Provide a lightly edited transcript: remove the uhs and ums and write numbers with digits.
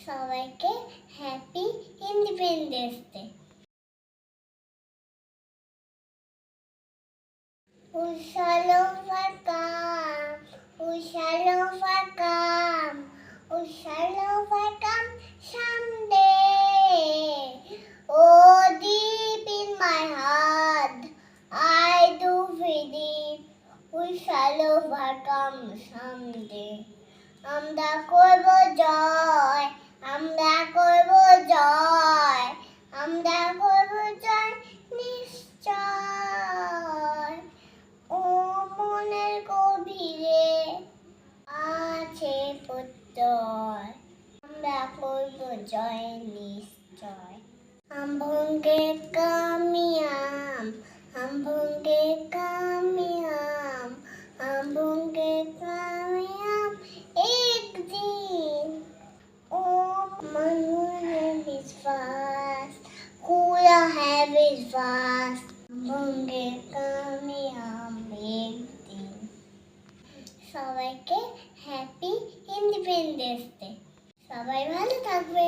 সবাইকে happy independence day. We shall overcome. We shall overcome. We shall overcome someday. Oh, deep in my heart, I do believe we shall overcome someday. আমরা করব জয়, আমরা করব জয়, আমরা করব জয় নিশ্চয়। ও মনের গভীরে আছে প্রত্যয়, আমরা করব জয় নিশ্চয়। আম্বঙ্গে কামিয়াম, আম্বঙ্গে কামিয়াম, আম্বঙ্গে কামিয়াম একদিন। ও মানুষের বিশ্বাস, কুলা হ্যাঁ বিশ্বাস, আম্বঙ্গে কামিয়াম একদিন। সবাইকে হ্যাপি ইন্ডিপেন্ডেন্স ডে। সবাই ভালো থাকবে।